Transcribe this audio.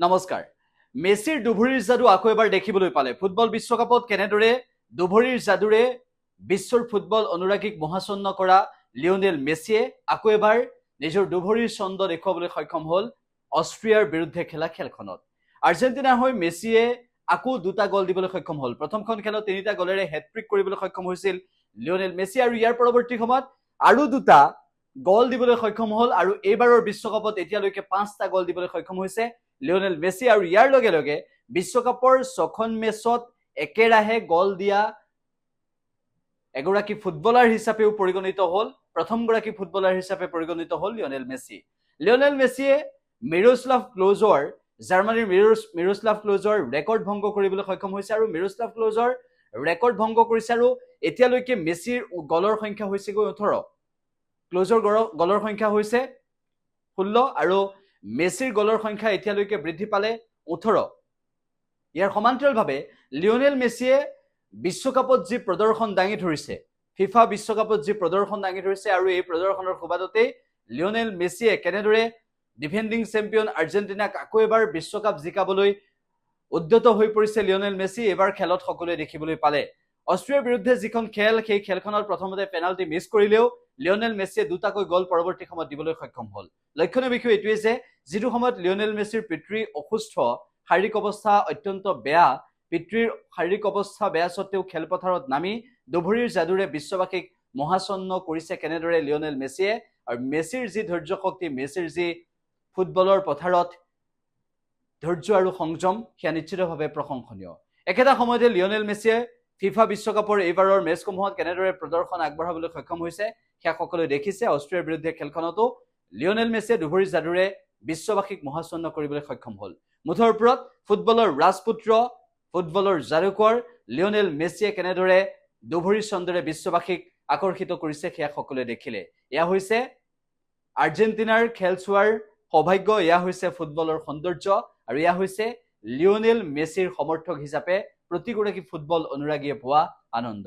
নমস্কাৰ। মেছিৰ দুভৰিৰ যাদু আকৌ এবাৰ দেখিবলৈ পালে। ফুটবল বিশ্বকাপত কেনেদৰে দুভৰিৰ যাদুৰে বিশ্বৰ ফুটবল অনুৰাগীক মহাচন্ন কৰা লিঅনেল মেছিয়ে আকৌ এবাৰ নিজৰ দুভৰিৰ ছন্দ দেখুৱাবলৈ সক্ষম হ'ল অষ্ট্ৰিয়াৰ বিৰুদ্ধে খেলা খেলখনত। আৰ্জেণ্টিনাৰ হৈ মেছিয়ে আকৌ দুটা গল দিবলৈ সক্ষম হ'ল। প্ৰথমখন খেলত 3টা গলেৰে হেট্ৰিক কৰিবলৈ সক্ষম হৈছিল লিঅনেল মেছি আৰু ইয়াৰ পৰৱৰ্তী সময়ত আৰু দুটা গল দিবলৈ সক্ষম হ'ল আৰু এইবাৰৰ বিশ্বকাপত এতিয়ালৈকে 5টা গল দিবলৈ সক্ষম হৈছে লিঅনেল মেছি আৰু ইয়াৰ লগে লগে বিশ্বকাপৰ 6খন মেচত একেৰাহে গল দিয়া এগৰাকী ফুটবলাৰ হিচাপেও পৰিগণিত হ'ল প্ৰথমগৰাকী ফুটবলাৰ হিচাপে পৰিগণিত হ'ল লিঅনেল মেছি। লিঅনেল মেছিয়ে মিৰোস্লাভ ক্লোজৰ জাৰ্মানীৰ মিৰোস্লাভ ক্লোজৰ ৰেকৰ্ড ভংগ কৰিবলৈ সক্ষম হৈছে আৰু মিৰোস্লাভ ক্লোজৰ ৰেকৰ্ড ভংগ কৰিছে আৰু এতিয়ালৈকে মেছিৰ গলৰ সংখ্যা হৈছে 18, ক্লোজৰ গলৰ সংখ্যা হৈছে 16 আৰু মেছিৰ গলৰ সংখ্যা এতিয়ালৈকে বৃদ্ধি পালে 18। ইয়াৰ সমান্তৰালভাৱে লিঅনেল মেছিয়ে বিশ্বকাপত যি প্ৰদৰ্শন দাঙি ধৰিছে, ফিফা বিশ্বকাপত যি প্ৰদৰ্শন দাঙি ধৰিছে আৰু এই প্ৰদৰ্শনৰ সুবাদতেই লিঅনেল মেছিয়ে কেনেদৰে ডিফেন্ডিং চেম্পিয়ন আৰ্জেণ্টিনাক আকৌ এবাৰ বিশ্বকাপ জিকাবলৈ উদ্যত হৈ পৰিছে লিঅনেল মেছি। এবাৰ খেলত সকলোৱে দেখিবলৈ পালে। অষ্ট্ৰিয়াৰ বিৰুদ্ধে যিখন খেল, সেই খেলখনত প্ৰথমতে পেনাল্টি মিছ কৰিলেও লিঅনেল মেছিয়ে দুটাকৈ গল পৰৱৰ্তী সময়ত দিবলৈ সক্ষম হ'ল। লক্ষণীয় বিষয় এইটোৱে যে যিটো সময়ত লিঅনেল মেছিৰ পিতৃ অসুস্থ, শাৰীৰিক অৱস্থা অত্যন্ত বেয়া, পিতৃৰ শাৰীৰিক অৱস্থা বেয়া স্বত্তেও খেলপথাৰত নামি দুভৰিৰ যাদুৰে বিশ্ববাসীক মহাচন্ন কৰিছে কেনেদৰে লিঅনেল মেছিয়ে। আৰু মেছিৰ যি ধৈৰ্য শক্তি, মেছিৰ যি ফুটবলৰ পথাৰত ধৈৰ্য আৰু সংযম, সেয়া নিশ্চিতভাৱে প্ৰশংসনীয়। একেটা সময়তে লিঅনেল মেছিয়ে ফিফা বিশ্বকাপৰ এইবাৰৰ মেচসমূহত কেনেদৰে প্ৰদৰ্শন আগবঢ়াবলৈ সক্ষম হৈছে সেয়া সকলোৱে দেখিছে। অষ্ট্ৰিয়াৰ বিৰুদ্ধে খেলখনতো লিঅনেল মেছিয়ে দুভৰিৰ যাদুৰে বিশ্ববাসীক মহাচন্ন কৰিবলৈ সক্ষম হ'ল। মুঠৰ ওপৰত ফুটবলৰ ৰাজপুত্ৰ, ফুটবলৰ যাদুকৰ লিঅনেল মেছিয়ে কেনেদৰে দুভৰিৰ ছন্দেৰে বিশ্ববাসীক আকৰ্ষিত কৰিছে সেয়া সকলোৱে দেখিলে। এয়া হৈছে আৰ্জেণ্টিনাৰ খেল চোৱাৰ সৌভাগ্য, এয়া হৈছে ফুটবলৰ সৌন্দৰ্য আৰু এয়া হৈছে লিঅনেল মেছিৰ সমৰ্থক হিচাপে প্ৰতিগৰাকী ফুটবল অনুৰাগীয়ে পোৱা আনন্দ।